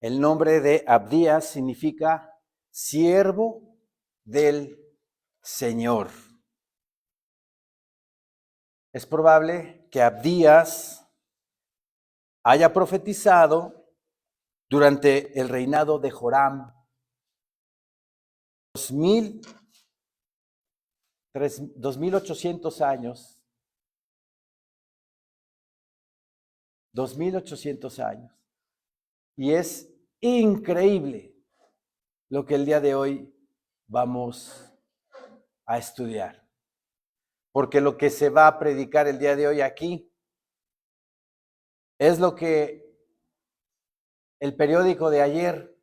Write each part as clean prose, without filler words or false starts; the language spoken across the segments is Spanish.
El nombre de Abdías significa siervo del Señor. Es probable que Abdías haya profetizado durante el reinado de Joram 2800 años. 2800 años. Y es increíble lo que el día de hoy vamos a estudiar. Porque lo que se va a predicar el día de hoy aquí es lo que el periódico de ayer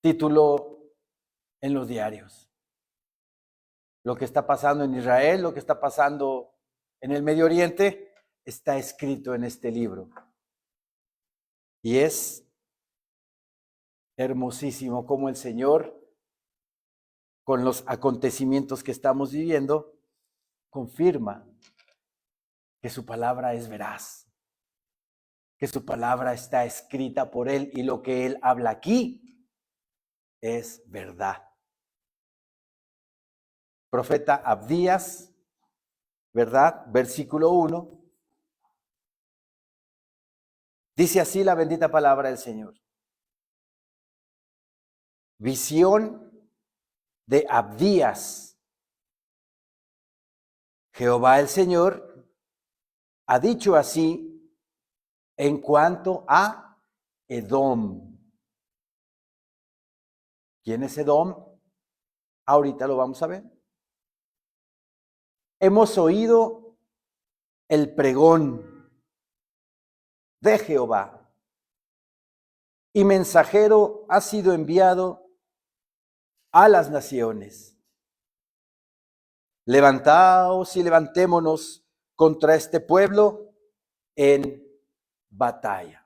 tituló en los diarios. Lo que está pasando en Israel, lo que está pasando en el Medio Oriente, está escrito en este libro. Y es hermosísimo cómo el Señor, con los acontecimientos que estamos viviendo, confirma que su palabra es veraz, que su palabra está escrita por Él y lo que Él habla aquí es verdad. Profeta Abdías, ¿verdad? Versículo 1. Dice así la bendita palabra del Señor. Visión de Abdías. Jehová el Señor ha dicho así en cuanto a Edom. ¿Quién es Edom? Ahorita lo vamos a ver. Hemos oído el pregón de Jehová y mensajero ha sido enviado a las naciones. Levantaos y levantémonos contra este pueblo en batalla.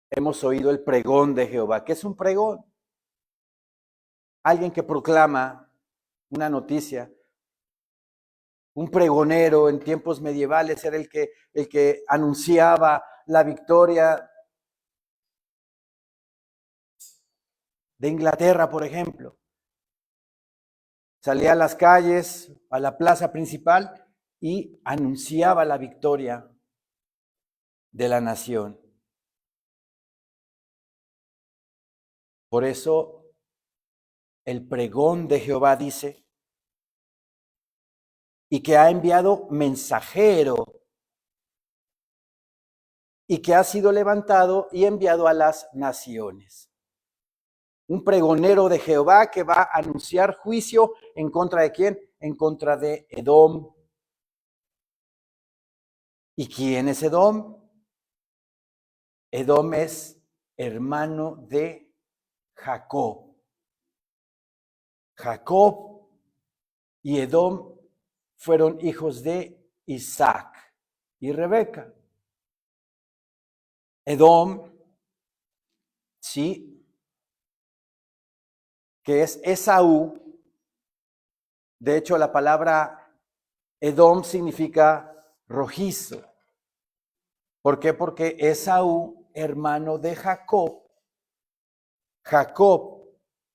Hemos oído el pregón de Jehová. ¿Qué es un pregón? Alguien que proclama una noticia. Un pregonero en tiempos medievales era el que anunciaba la victoria de Inglaterra, por ejemplo. Salía a las calles, a la plaza principal y anunciaba la victoria de la nación. Por eso el pregón de Jehová dice, y que ha enviado mensajero, y que ha sido levantado y enviado a las naciones. Un pregonero de Jehová que va a anunciar juicio en contra de ¿quién? En contra de Edom. ¿Y quién es Edom? Edom es hermano de Jacob. Jacob y Edom fueron hijos de Isaac y Rebeca. Edom, sí, que es Esaú. De hecho, la palabra Edom significa rojizo. ¿Por qué? Porque Esaú, hermano de Jacob, Jacob,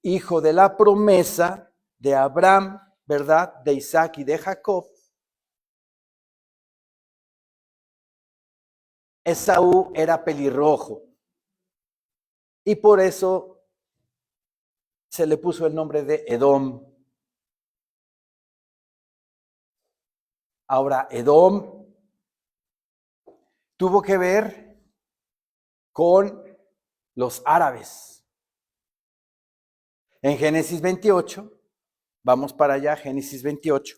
hijo de la promesa de Abraham, ¿verdad? De Isaac y de Jacob. Esaú era pelirrojo y por eso se le puso el nombre de Edom. Ahora, Edom tuvo que ver con los árabes. En Génesis 28, vamos para allá, Génesis 28.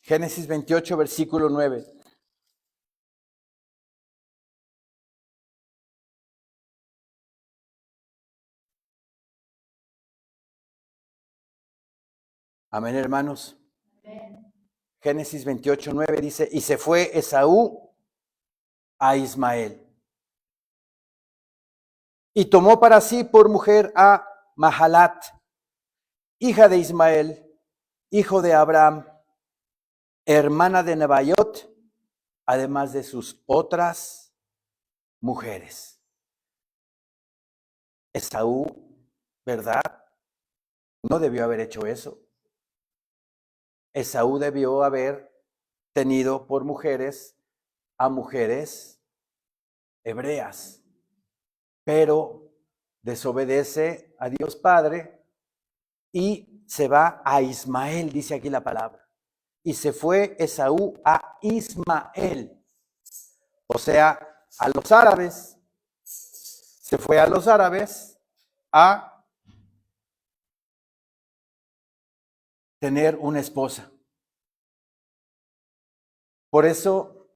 Génesis 28, versículo 9. Amén, hermanos. Génesis 28, 9 dice, y se fue Esaú a Ismael. Y tomó para sí por mujer a Mahalat, hija de Ismael, hijo de Abraham, hermana de Nebaiot, además de sus otras mujeres. Esaú, ¿verdad? No debió haber hecho eso. Esaú debió haber tenido por mujeres a mujeres hebreas, pero desobedece a Dios Padre y se va a Ismael, dice aquí la palabra. Y se fue Esaú a Ismael, o sea, a los árabes. Se fue a los árabes a tener una esposa. Por eso,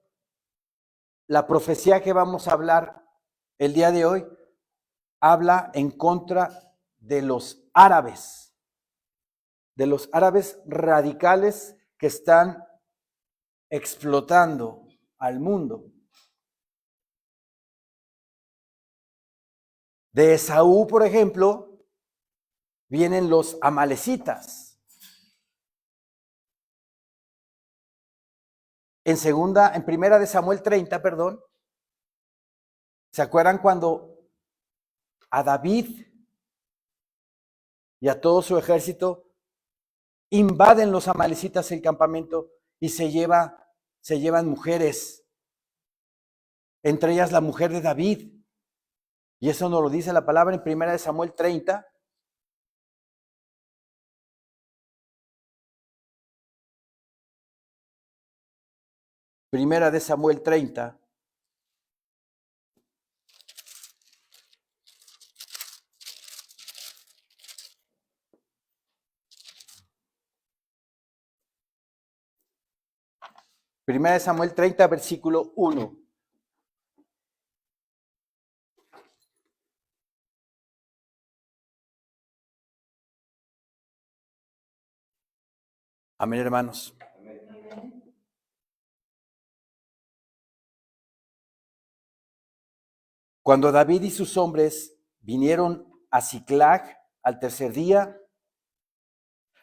la profecía que vamos a hablar el día de hoy habla en contra de los árabes radicales que están explotando al mundo. De Esaú, por ejemplo, vienen los amalecitas. En primera de Samuel 30, perdón, ¿se acuerdan cuando a David y a todo su ejército invaden los amalecitas el campamento y se llevan mujeres, entre ellas la mujer de David? Y eso nos lo dice la palabra en primera de Samuel 30. Primera de Samuel 30. Primera de Samuel 30, versículo 1. Amén, hermanos. Cuando David y sus hombres vinieron a Siclag al tercer día,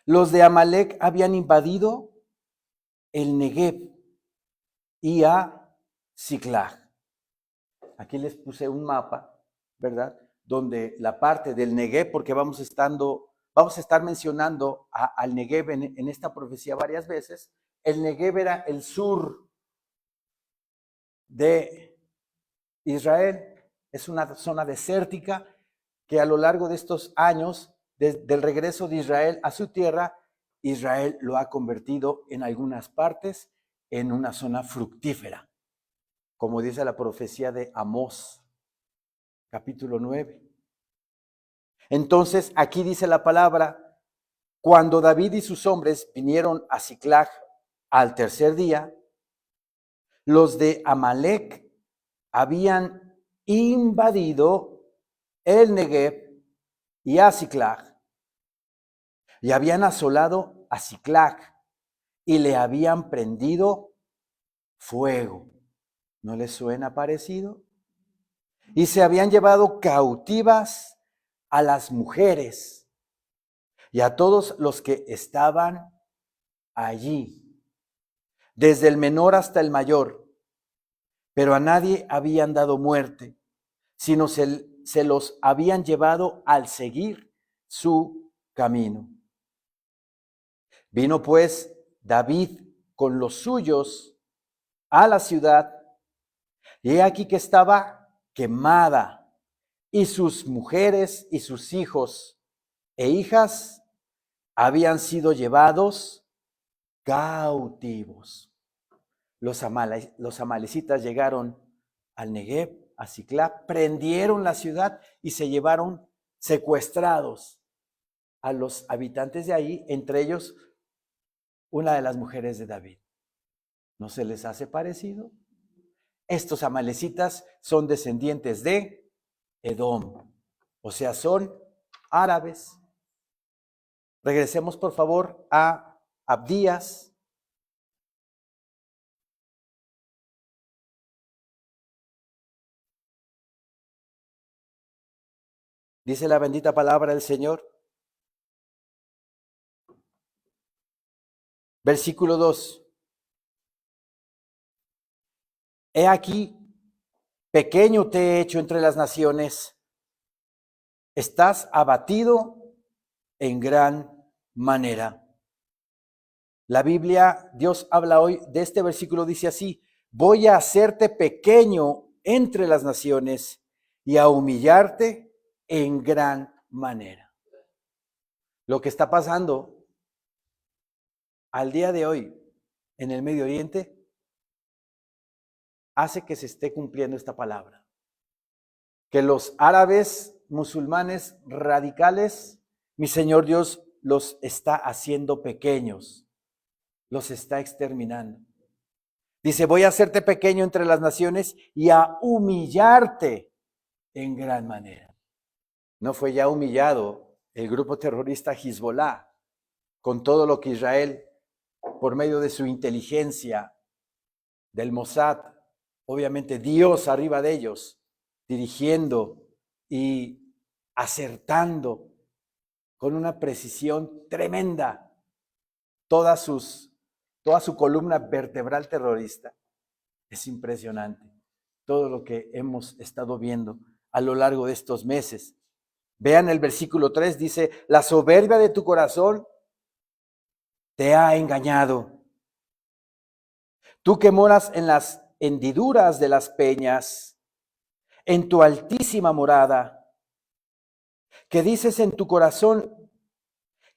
los de Amalec habían invadido el Negev y a Siclag. Aquí les puse un mapa, ¿verdad? Donde la parte del Negev, porque vamos a estar mencionando al Negev en esta profecía varias veces. El Negev era el sur de Israel. Es una zona desértica que a lo largo de estos años, del regreso de Israel a su tierra, Israel lo ha convertido en algunas partes en una zona fructífera, como dice la profecía de Amós, capítulo 9. Entonces, aquí dice la palabra, cuando David y sus hombres vinieron a Siclag al tercer día, los de Amalec habían invadido el Negev y a Siclag, y habían asolado a Siclag y le habían prendido fuego. ¿No les suena parecido? Y se habían llevado cautivas a las mujeres y a todos los que estaban allí, desde el menor hasta el mayor, pero a nadie habían dado muerte, sino se los habían llevado al seguir su camino. Vino pues David con los suyos a la ciudad, y he aquí que estaba quemada, y sus mujeres y sus hijos e hijas habían sido llevados cautivos. Los amalecitas llegaron al Negev, a Siclag, prendieron la ciudad y se llevaron secuestrados a los habitantes de ahí, entre ellos una de las mujeres de David. ¿No se les hace parecido? Estos amalecitas son descendientes de Edom, o sea, son árabes. Regresemos por favor a Abdías. Dice la bendita palabra del Señor. Versículo 2. He aquí, pequeño te he hecho entre las naciones, estás abatido en gran manera. La Biblia, Dios habla hoy de este versículo, dice así: voy a hacerte pequeño entre las naciones y a humillarte en gran manera. Lo que está pasando al día de hoy en el Medio Oriente hace que se esté cumpliendo esta palabra. Que los árabes, musulmanes radicales, mi Señor Dios los está haciendo pequeños, los está exterminando. Dice, voy a hacerte pequeño entre las naciones y a humillarte en gran manera. ¿No fue ya humillado el grupo terrorista Hezbollah con todo lo que Israel, por medio de su inteligencia, del Mossad, obviamente Dios arriba de ellos, dirigiendo y acertando con una precisión tremenda toda su columna vertebral terrorista? Es impresionante todo lo que hemos estado viendo a lo largo de estos meses. Vean el versículo 3, dice, la soberbia de tu corazón te ha engañado. Tú que moras en las hendiduras de las peñas, en tu altísima morada, que dices en tu corazón,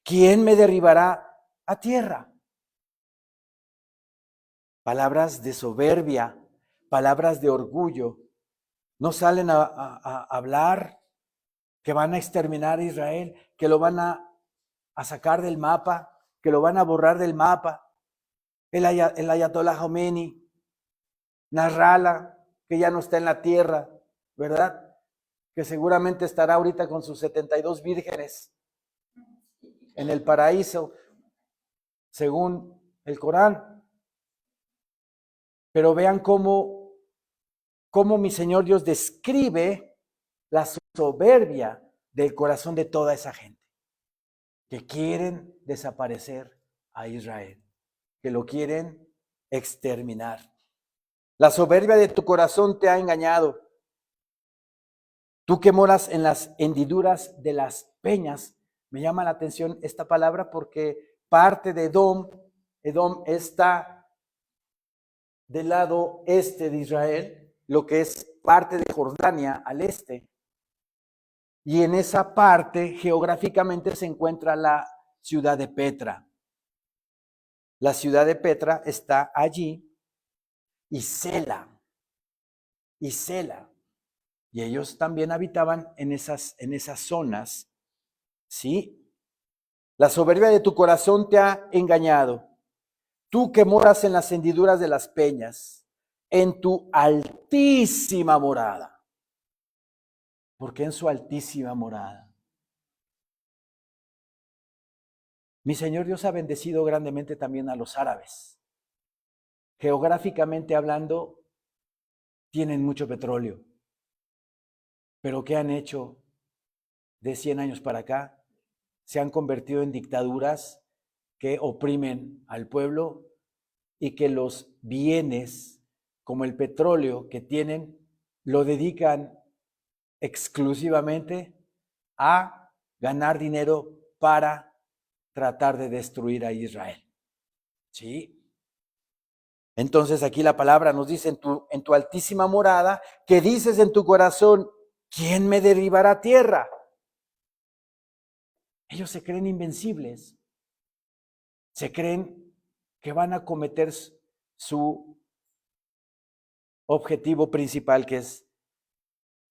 ¿quién me derribará a tierra? Palabras de soberbia, palabras de orgullo, no salen a hablar que van a exterminar a Israel, que lo van a sacar del mapa, que lo van a borrar del mapa. El Ayatollah Khomeini, Nasrallah, que ya no está en la tierra, ¿verdad? Que seguramente estará ahorita con sus 72 vírgenes en el paraíso, según el Corán. Pero vean cómo mi Señor Dios describe la soberbia del corazón de toda esa gente que quieren desaparecer a Israel, que lo quieren exterminar. La soberbia de tu corazón te ha engañado. Tú que moras en las hendiduras de las peñas. Me llama la atención esta palabra porque parte de Edom está del lado este de Israel, lo que es parte de Jordania al este. Y en esa parte geográficamente se encuentra la ciudad de Petra. La ciudad de Petra está allí y Sela. Y ellos también habitaban en esas zonas, ¿sí? La soberbia de tu corazón te ha engañado. Tú que moras en las hendiduras de las peñas, en tu altísima morada. ¿Por qué en su altísima morada? Mi Señor Dios ha bendecido grandemente también a los árabes. Geográficamente hablando, tienen mucho petróleo. Pero ¿qué han hecho de 100 años para acá? Se han convertido en dictaduras que oprimen al pueblo y que los bienes, como el petróleo que tienen, lo dedican exclusivamente a ganar dinero para tratar de destruir a Israel. ¿Sí? Entonces aquí la palabra nos dice en tu altísima morada, que dices en tu corazón, ¿quién me derribará a tierra? Ellos se creen invencibles, se creen que van a cometer su objetivo principal, que es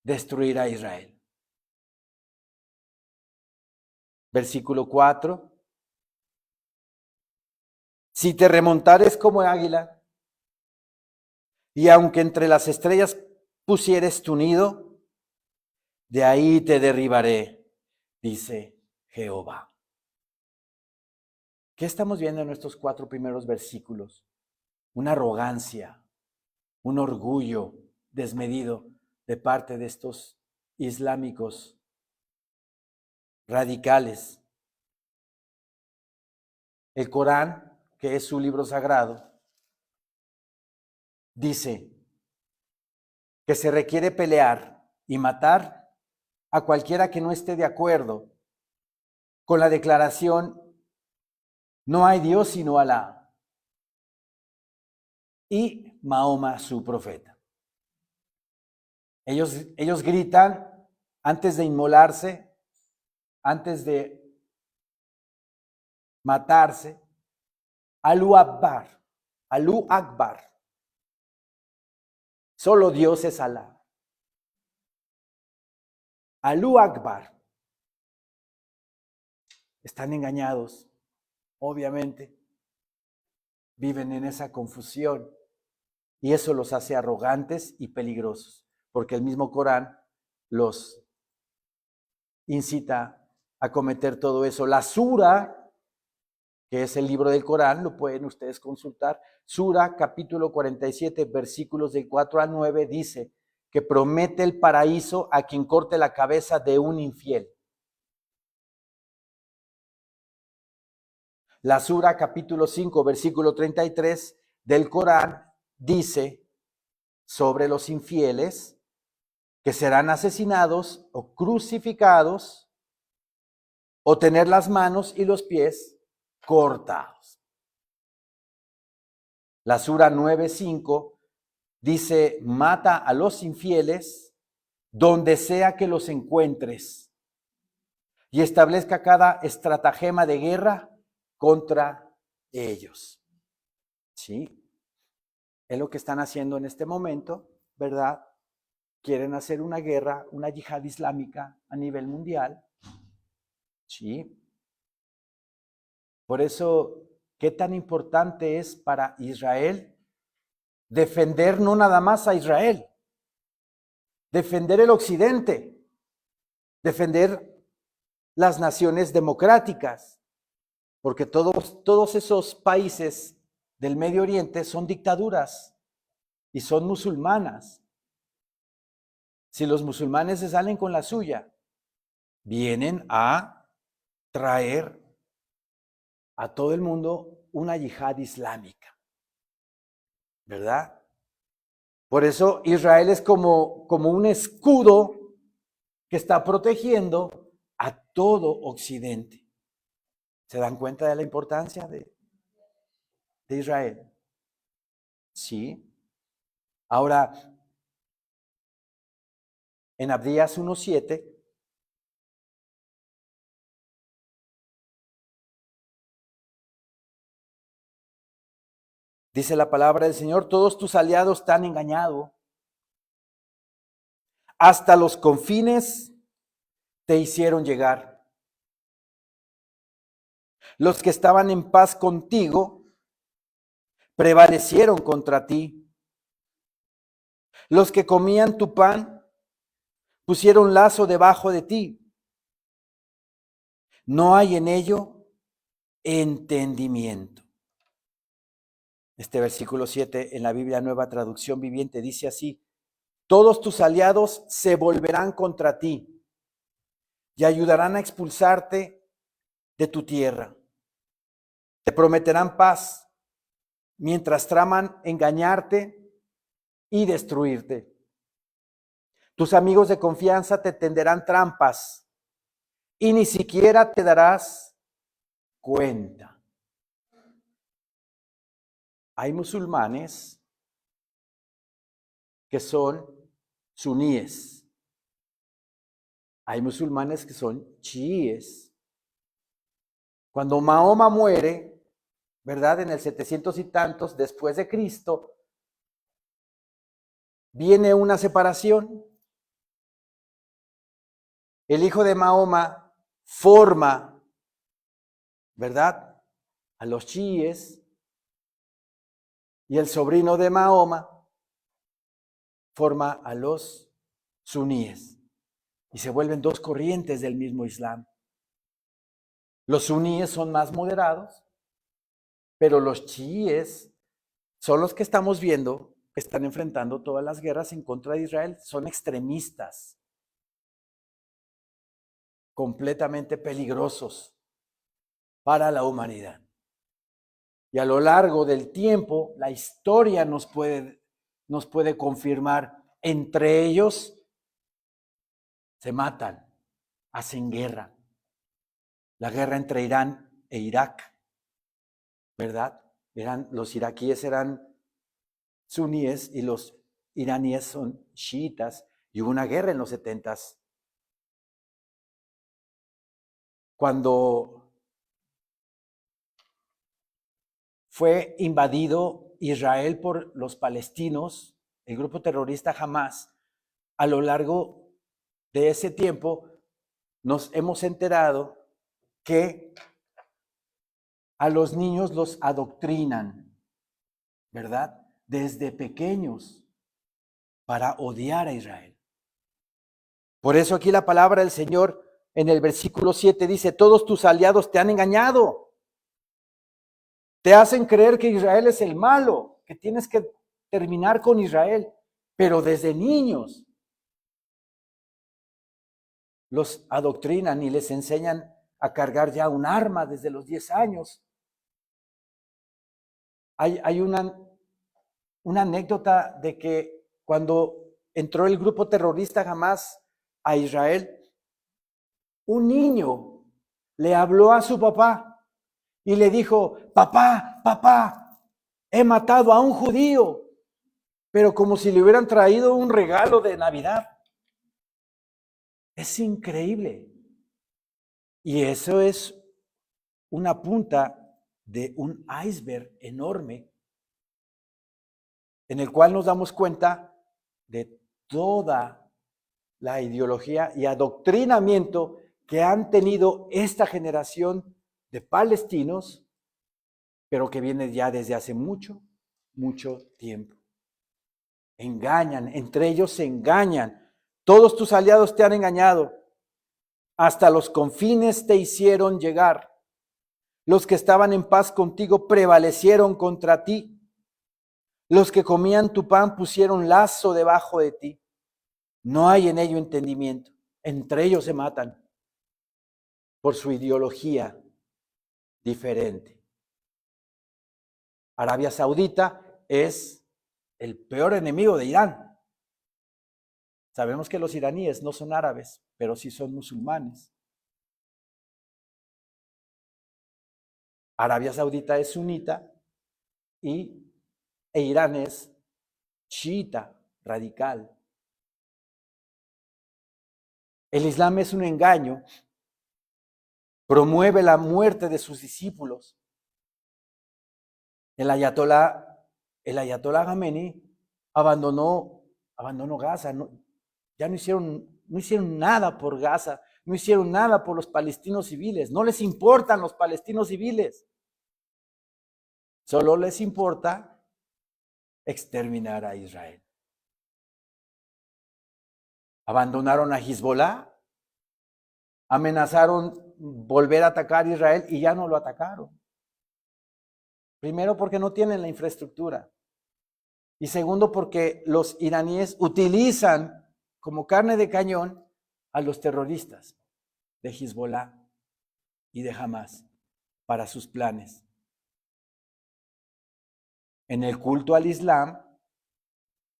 destruir a Israel. Versículo 4. Si te remontares como águila, y aunque entre las estrellas pusieres tu nido, de ahí te derribaré, dice Jehová. ¿Qué estamos viendo en estos 4 primeros versículos? Una arrogancia, un orgullo desmedido de parte de estos islámicos radicales. El Corán que es su libro sagrado, dice que se requiere pelear y matar a cualquiera que no esté de acuerdo con la declaración no hay Dios sino Alá y Mahoma su profeta. Ellos gritan antes de inmolarse, antes de matarse, Alú Akbar, Alú Akbar. Solo Dios es Alá. Alú Akbar. Están engañados, obviamente. Viven en esa confusión y eso los hace arrogantes y peligrosos, porque el mismo Corán los incita a cometer todo eso. La Sura, que es el libro del Corán, lo pueden ustedes consultar. Sura, capítulo 47, versículos del 4 al 9, dice que promete el paraíso a quien corte la cabeza de un infiel. La Sura, capítulo 5, versículo 33 del Corán, dice sobre los infieles que serán asesinados o crucificados o tener las manos y los pies cortados. La Sura 9:5 dice, mata a los infieles donde sea que los encuentres y establezca cada estratagema de guerra contra ellos. ¿Sí? Es lo que están haciendo en este momento, ¿verdad? Quieren hacer una guerra, una yihad islámica a nivel mundial. ¿Sí? Por eso, ¿qué tan importante es para Israel defender no nada más a Israel, defender el occidente, defender las naciones democráticas? Porque todos esos países del Medio Oriente son dictaduras y son musulmanas. Si los musulmanes se salen con la suya, vienen a traer a todo el mundo una yihad islámica, ¿verdad? Por eso Israel es como un escudo que está protegiendo a todo Occidente. ¿Se dan cuenta de la importancia de Israel? Sí. Ahora, en Abdías 1:7, dice la palabra del Señor, todos tus aliados te han engañado. Hasta los confines te hicieron llegar. Los que estaban en paz contigo prevalecieron contra ti. Los que comían tu pan pusieron lazo debajo de ti. No hay en ello entendimiento. Este versículo 7 en la Biblia Nueva Traducción Viviente dice así: todos tus aliados se volverán contra ti y ayudarán a expulsarte de tu tierra. Te prometerán paz mientras traman engañarte y destruirte. Tus amigos de confianza te tenderán trampas y ni siquiera te darás cuenta. Hay musulmanes que son suníes. Hay musulmanes que son chiíes. Cuando Mahoma muere, ¿verdad? En el 700 y tantos después de Cristo, viene una separación. El hijo de Mahoma forma, ¿verdad?, a los chiíes, y el sobrino de Mahoma forma a los suníes. Y se vuelven dos corrientes del mismo Islam. Los suníes son más moderados, pero los chiíes son los que estamos viendo que están enfrentando todas las guerras en contra de Israel. Son extremistas, completamente peligrosos para la humanidad. Y a lo largo del tiempo, la historia nos puede confirmar. Entre ellos se matan, hacen guerra. La guerra entre Irán e Irak, ¿verdad? Los iraquíes eran suníes y los iraníes son chiitas. Y hubo una guerra en los 70s. Cuando fue invadido Israel por los palestinos, el grupo terrorista Hamás, a lo largo de ese tiempo nos hemos enterado que a los niños los adoctrinan, ¿verdad? Desde pequeños para odiar a Israel. Por eso aquí la palabra del Señor en el versículo 7 dice, todos tus aliados te han engañado. Te hacen creer que Israel es el malo, que tienes que terminar con Israel. Pero desde niños los adoctrinan y les enseñan a cargar ya un arma desde los 10 años. Hay una anécdota de que cuando entró el grupo terrorista Hamás a Israel, un niño le habló a su papá y le dijo, papá, he matado a un judío, pero como si le hubieran traído un regalo de Navidad. Es increíble. Y eso es una punta de un iceberg enorme en el cual nos damos cuenta de toda la ideología y adoctrinamiento que han tenido esta generación de palestinos, pero que viene ya desde hace mucho tiempo. Engañan, entre ellos se engañan. Todos tus aliados te han engañado. Hasta los confines te hicieron llegar. Los que estaban en paz contigo prevalecieron contra ti. Los que comían tu pan pusieron lazo debajo de ti. No hay en ello entendimiento. Entre ellos se matan por su ideología diferente. Arabia Saudita es el peor enemigo de Irán. Sabemos que los iraníes no son árabes, pero sí son musulmanes. Arabia Saudita es sunita e Irán es chiita, radical. El Islam es un engaño, promueve la muerte de sus discípulos. El ayatolá Jamenei abandonó Gaza, ya no hicieron nada por Gaza, no hicieron nada por los palestinos civiles, no les importan los palestinos civiles, solo les importa exterminar a Israel. Abandonaron a Hezbollah, amenazaron volver a atacar a Israel y ya no lo atacaron. Primero porque no tienen la infraestructura y segundo porque los iraníes utilizan como carne de cañón a los terroristas de Hezbollah y de Hamás para sus planes. En el culto al Islam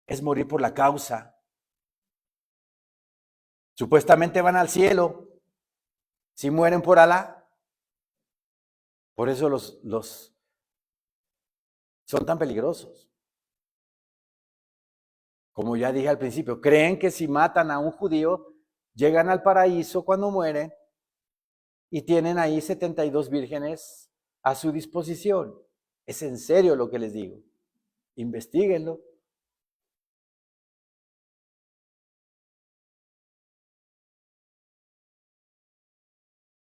es morir por la causa. Supuestamente van al cielo si mueren por Alá. Por eso los son tan peligrosos. Como ya dije al principio, creen que si matan a un judío, llegan al paraíso cuando mueren y tienen ahí 72 vírgenes a su disposición. Es en serio lo que les digo. Investíguenlo.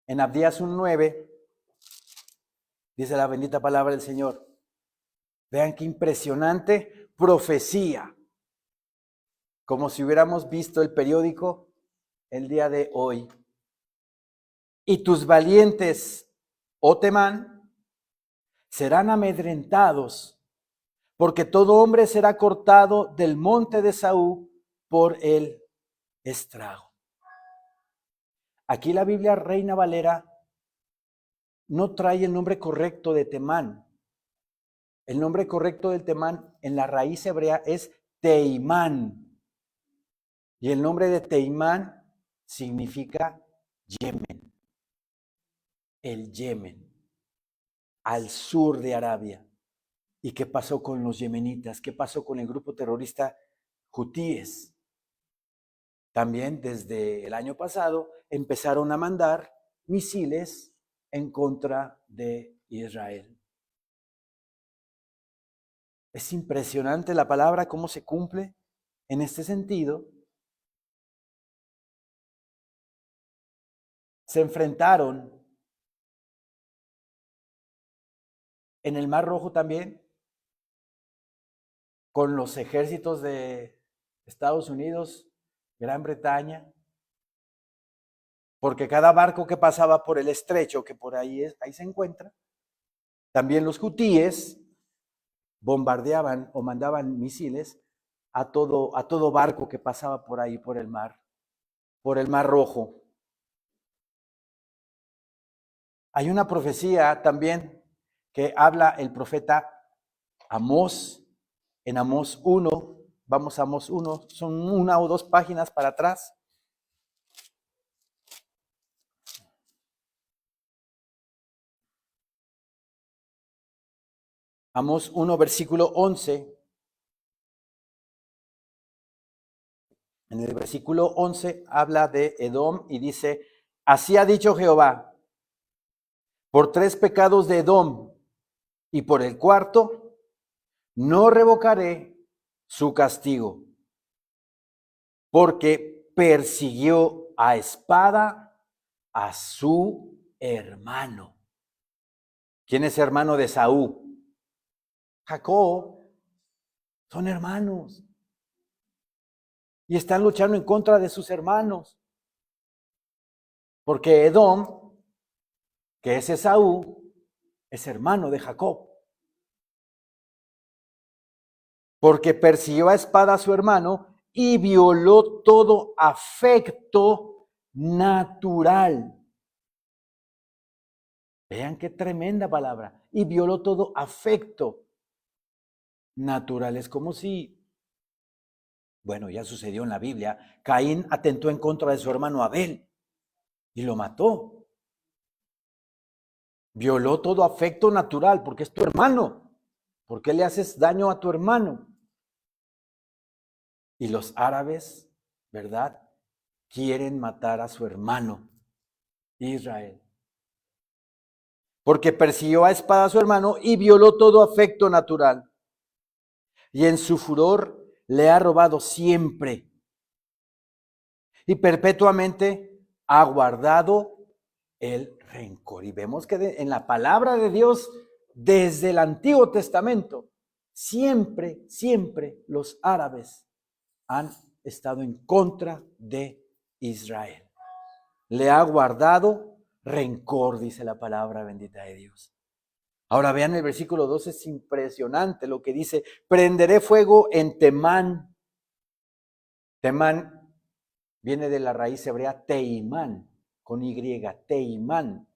En Abdías 1:9 dice la bendita palabra del Señor. Vean qué impresionante profecía. Como si hubiéramos visto el periódico el día de hoy. Y tus valientes, oh Temán, serán amedrentados, porque todo hombre será cortado del monte de Saúl por el estrago. Aquí la Biblia Reina Valera no trae el nombre correcto de Temán. El nombre correcto del Temán en la raíz hebrea es Teimán. Y el nombre de Teimán significa Yemen. El Yemen, al sur de Arabia. ¿Y qué pasó con los yemenitas? ¿Qué pasó con el grupo terrorista hutíes? También desde el año pasado empezaron a mandar misiles en contra de Israel. Es impresionante la palabra, cómo se cumple en este sentido. Se enfrentaron en el Mar Rojo también con los ejércitos de Estados Unidos, Gran Bretaña, porque cada barco que pasaba por el estrecho, que por ahí se encuentra, también los hutíes bombardeaban o mandaban misiles a todo barco que pasaba por ahí, por el Mar Rojo. Hay una profecía también que habla el profeta Amós, en Amós 1, vamos a Amós 1, son 1 o 2 páginas para atrás. Amós 1, versículo 11. En el versículo 11 habla de Edom y dice, así ha dicho Jehová, por 3 pecados de Edom y por el cuarto, no revocaré su castigo, porque persiguió a espada a su hermano. ¿Quién es hermano de Saúl? Jacob. Son hermanos. Y están luchando en contra de sus hermanos. Porque Edom, que es Esaú, es hermano de Jacob. Porque persiguió a espada a su hermano y violó todo afecto natural. Vean qué tremenda palabra. Y violó todo afecto natural. Es como si, bueno, ya sucedió en la Biblia, Caín atentó en contra de su hermano Abel y lo mató. Violó todo afecto natural porque es tu hermano. ¿Por qué le haces daño a tu hermano? Y los árabes, ¿verdad? Quieren matar a su hermano Israel. Porque persiguió a espada a su hermano y violó todo afecto natural. Y en su furor le ha robado siempre. Y perpetuamente ha guardado el rencor. Y vemos que en la palabra de Dios, desde el Antiguo Testamento, siempre los árabes han estado en contra de Israel. Le ha guardado rencor, dice la palabra bendita de Dios. Ahora vean el versículo 12, es impresionante lo que dice, prenderé fuego en Temán. Temán viene de la raíz hebrea Teimán, con Y, Teimán,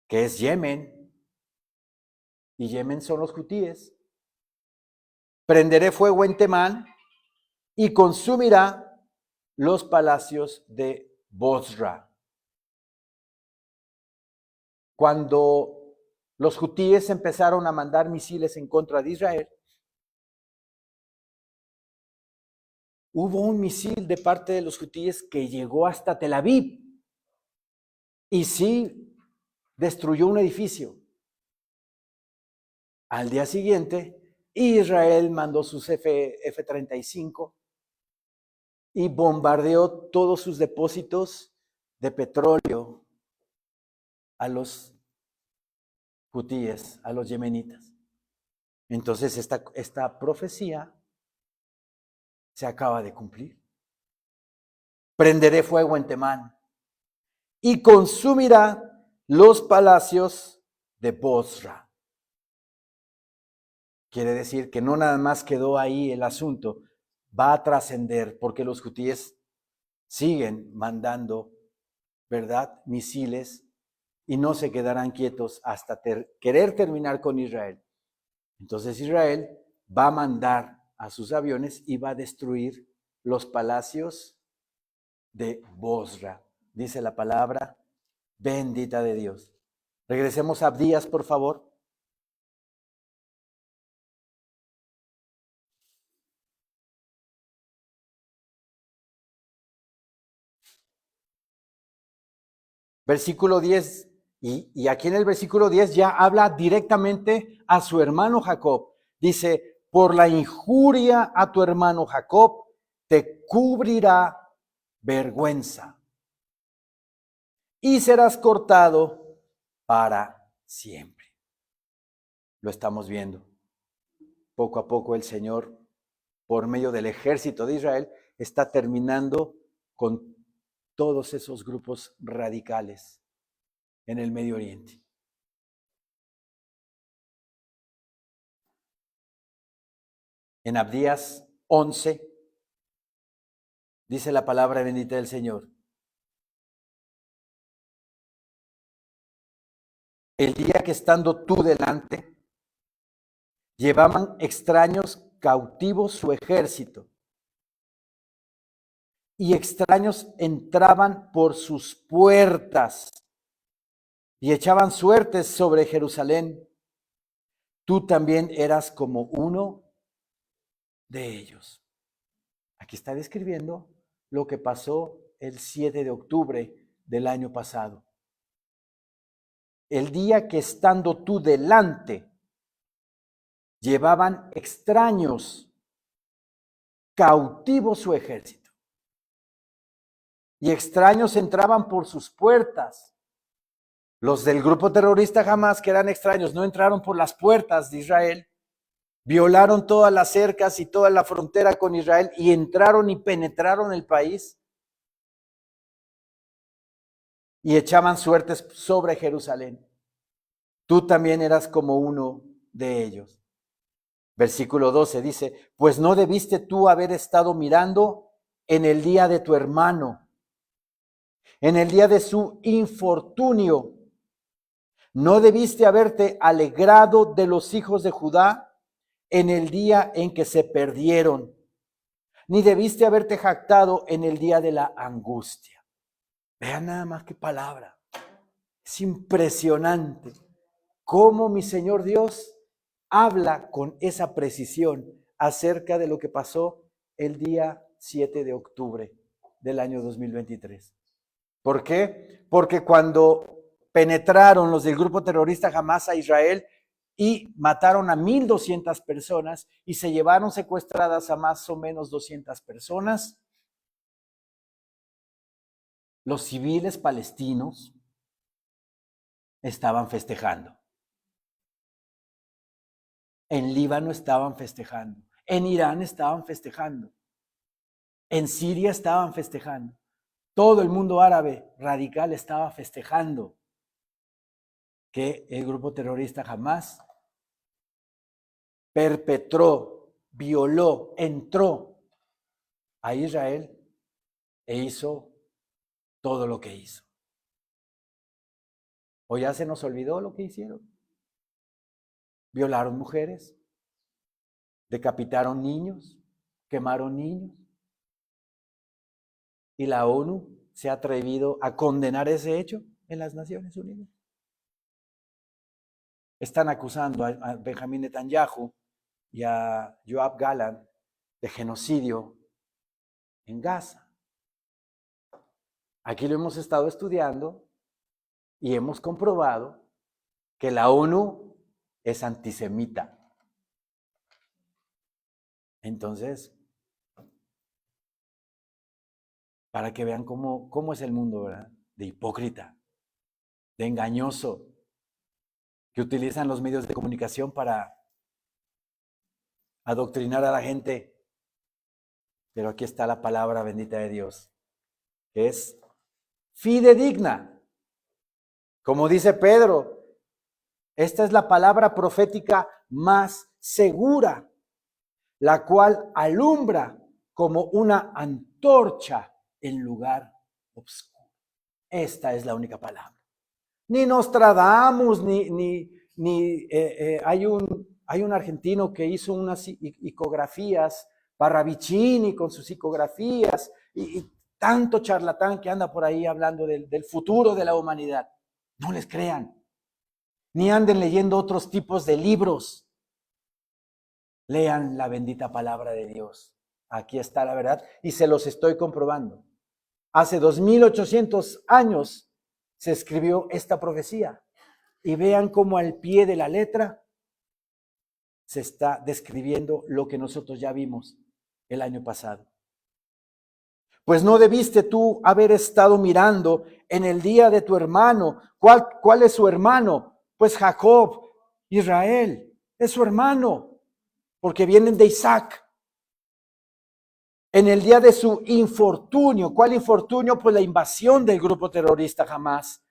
que es Yemen, y Yemen son los hutíes. Prenderé fuego en Temán y consumirá los palacios de Bosra. Cuando los hutíes empezaron a mandar misiles en contra de Israel, hubo un misil de parte de los hutíes que llegó hasta Tel Aviv y sí destruyó un edificio. Al día siguiente, Israel mandó sus F-35 y bombardeó todos sus depósitos de petróleo a los hutíes, a los yemenitas. Entonces esta profecía se acaba de cumplir. Prenderé fuego en Temán y consumirá los palacios de Bosra. Quiere decir que no nada más quedó ahí el asunto, va a trascender porque los hutíes siguen mandando, ¿verdad?, misiles y no se quedarán quietos hasta querer terminar con Israel. Entonces Israel va a mandar a sus aviones y va a destruir los palacios de Bosra. Dice la palabra bendita de Dios. Regresemos a Abdías, por favor. Versículo 10. Y aquí en el versículo 10 ya habla directamente a su hermano Jacob. Dice, por la injuria a tu hermano Jacob, te cubrirá vergüenza y serás cortado para siempre. Lo estamos viendo. Poco a poco el Señor, por medio del ejército de Israel, está terminando con todos esos grupos radicales en el Medio Oriente. En Abdías 11 dice la palabra bendita del Señor: el día que estando tú delante, llevaban extraños cautivos su ejército, y extraños entraban por sus puertas y echaban suertes sobre Jerusalén. Tú también eras como uno de ellos. Aquí está describiendo lo que pasó el 7 de octubre del año pasado. El día que estando tú delante, llevaban extraños cautivos su ejército. Y extraños entraban por sus puertas. Los del grupo terrorista Hamas, que eran extraños, no entraron por las puertas de Israel. Violaron todas las cercas y toda la frontera con Israel y entraron y penetraron el país. Y echaban suertes sobre Jerusalén. Tú también eras como uno de ellos. Versículo 12 dice, pues no debiste tú haber estado mirando en el día de tu hermano, en el día de su infortunio. No debiste haberte alegrado de los hijos de Judá en el día en que se perdieron, ni debiste haberte jactado en el día de la angustia. Vean nada más qué palabra. Es impresionante cómo mi Señor Dios habla con esa precisión acerca de lo que pasó el día 7 de octubre del año 2023. ¿Por qué? Porque cuando penetraron los del grupo terrorista Hamas a Israel y mataron a 1,200 personas y se llevaron secuestradas a más o menos 200 personas, los civiles palestinos estaban festejando. En Líbano estaban festejando. En Irán estaban festejando. En Siria estaban festejando. Todo el mundo árabe radical estaba festejando que el grupo terrorista Hamas perpetró, violó, entró a Israel e hizo todo lo que hizo. ¿O ya se nos olvidó lo que hicieron? Violaron mujeres, decapitaron niños, quemaron niños. Y la ONU se ha atrevido a condenar ese hecho en las Naciones Unidas. Están acusando a Benjamín Netanyahu y a Yoav Gallant de genocidio en Gaza. Aquí lo hemos estado estudiando y hemos comprobado que la ONU es antisemita. Entonces, para que vean cómo es el mundo, ¿verdad? De hipócrita, de engañoso, que utilizan los medios de comunicación para adoctrinar a la gente. Pero aquí está la palabra bendita de Dios, que es fidedigna. Como dice Pedro, esta es la palabra profética más segura, la cual alumbra como una antorcha en lugar oscuro. Esta es la única palabra. Ni Nostradamus, ni hay un Hay un argentino que hizo unas icografías, Parravicini con sus icografías, y tanto charlatán que anda por ahí hablando del futuro de la humanidad. No les crean, ni anden leyendo otros tipos de libros. Lean la bendita palabra de Dios. Aquí está la verdad y se los estoy comprobando. Hace 2800 años se escribió esta profecía y vean cómo al pie de la letra se está describiendo lo que nosotros ya vimos el año pasado. Pues no debiste tú haber estado mirando en el día de tu hermano. ¿Cuál es su hermano? Pues Jacob, Israel, es su hermano, porque vienen de Isaac. En el día de su infortunio. ¿Cuál infortunio? Pues la invasión del grupo terrorista Hamás.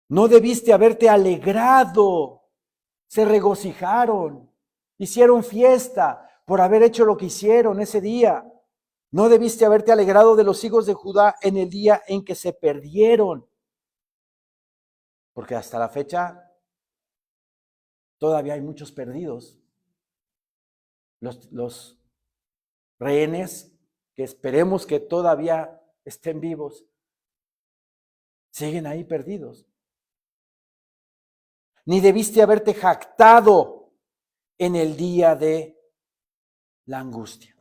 No debiste haberte alegrado. Se regocijaron, hicieron fiesta por haber hecho lo que hicieron ese día. No debiste haberte alegrado de los hijos de Judá en el día en que se perdieron. Porque hasta la fecha todavía hay muchos perdidos. Los rehenes, que esperemos que todavía estén vivos, siguen ahí perdidos. Ni debiste haberte jactado en el día de la angustia.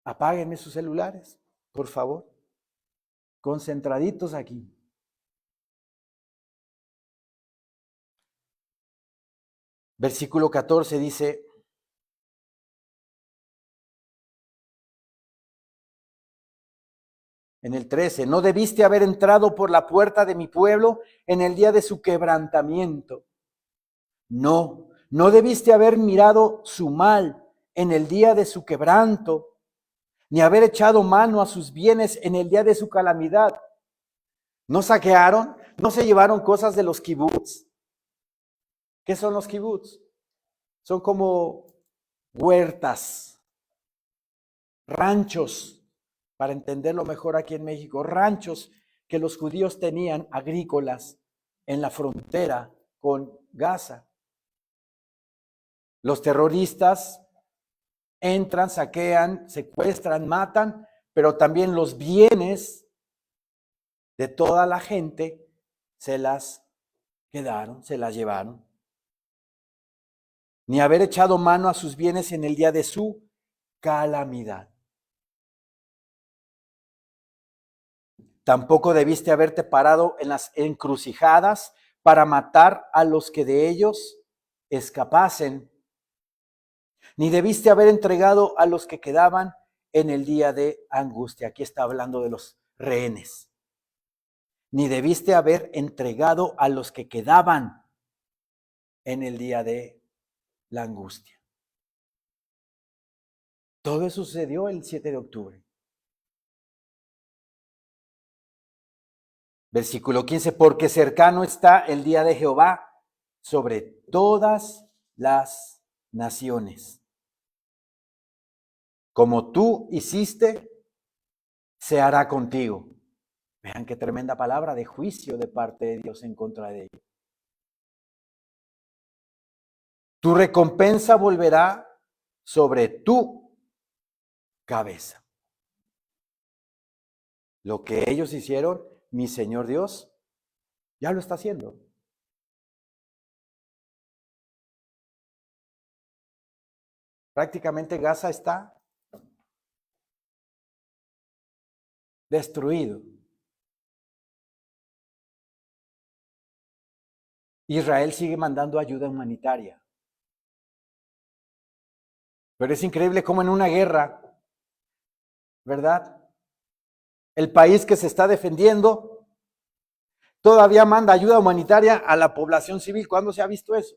Apáguenme sus celulares, por favor. Concentraditos aquí. Versículo 14 dice: en el 13, no debiste haber entrado por la puerta de mi pueblo en el día de su quebrantamiento. No debiste haber mirado su mal en el día de su quebranto, ni haber echado mano a sus bienes en el día de su calamidad. ¿No saquearon? ¿No se llevaron cosas de los kibbutz? ¿Qué son los kibbutz? Son como huertas, ranchos, para entenderlo mejor aquí en México, ranchos que los judíos tenían agrícolas en la frontera con Gaza. Los terroristas entran, saquean, secuestran, matan, pero también los bienes de toda la gente se las quedaron, se las llevaron. Ni haber echado mano a sus bienes en el día de su calamidad. Tampoco debiste haberte parado en las encrucijadas para matar a los que de ellos escapasen. Ni debiste haber entregado a los que quedaban en el día de angustia. Aquí está hablando de los rehenes. Ni debiste haber entregado a los que quedaban en el día de la angustia. Todo eso sucedió el 7 de octubre. Versículo 15, porque cercano está el día de Jehová sobre todas las naciones. Como tú hiciste, se hará contigo. Vean qué tremenda palabra de juicio de parte de Dios en contra de ellos. Tu recompensa volverá sobre tu cabeza. Lo que ellos hicieron, mi Señor Dios ya lo está haciendo. Prácticamente Gaza está destruido. Israel sigue mandando ayuda humanitaria. Pero es increíble cómo en una guerra, ¿verdad? El país que se está defendiendo todavía manda ayuda humanitaria a la población civil. ¿Cuándo se ha visto eso?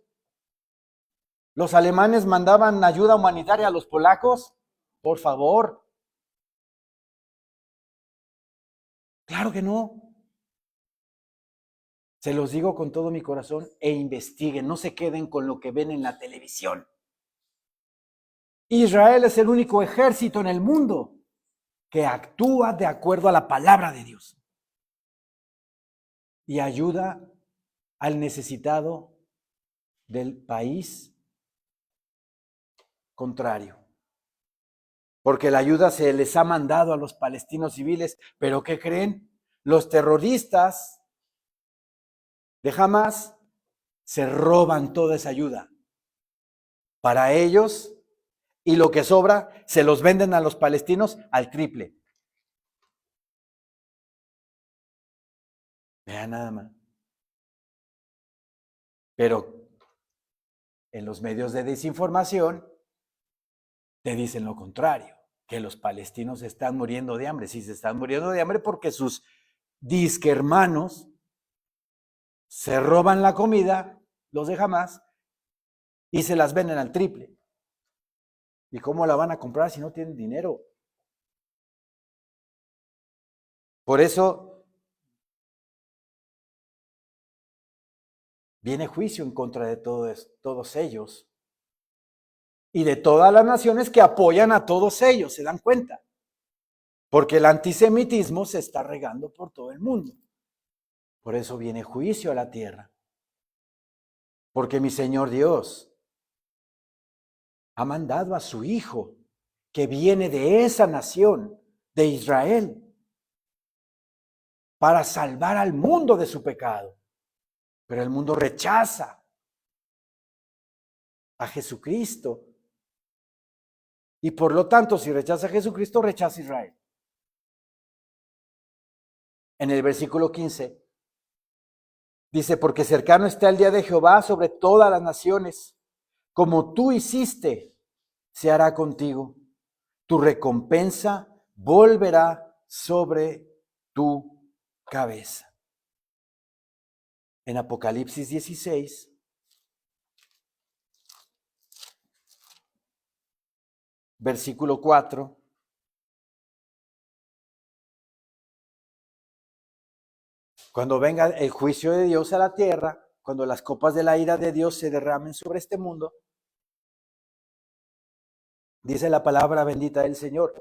¿Los alemanes mandaban ayuda humanitaria a los polacos? Por favor. Claro que no. Se los digo con todo mi corazón e investiguen, no se queden con lo que ven en la televisión. Israel es el único ejército en el mundo que actúa de acuerdo a la palabra de Dios. y ayuda al necesitado del país contrario. Porque la ayuda se les ha mandado a los palestinos civiles, pero ¿qué creen? Los terroristas de Hamás se roban toda esa ayuda para ellos y lo que sobra se los venden a los palestinos al triple. Vean nada más. Pero en los medios de desinformación te dicen lo contrario, que los palestinos se están muriendo de hambre. Sí, se están muriendo de hambre porque sus disque hermanos se roban la comida, los de Hamás, y se las venden al triple. ¿Y cómo la van a comprar si no tienen dinero? Por eso viene juicio en contra de todos ellos y de todas las naciones que apoyan a todos ellos, ¿se dan cuenta? Porque el antisemitismo se está regando por todo el mundo. Por eso viene juicio a la tierra. Porque mi Señor Dios ha mandado a su Hijo, que viene de esa nación, de Israel, para salvar al mundo de su pecado. Pero el mundo rechaza a Jesucristo. Y por lo tanto, si rechaza a Jesucristo, rechaza a Israel. En el versículo 15, dice, porque cercano está el día de Jehová sobre todas las naciones. Como tú hiciste, se hará contigo. Tu recompensa volverá sobre tu cabeza. En Apocalipsis 16, versículo 4, cuando venga el juicio de Dios a la tierra, cuando las copas de la ira de Dios se derramen sobre este mundo, dice la palabra bendita del Señor.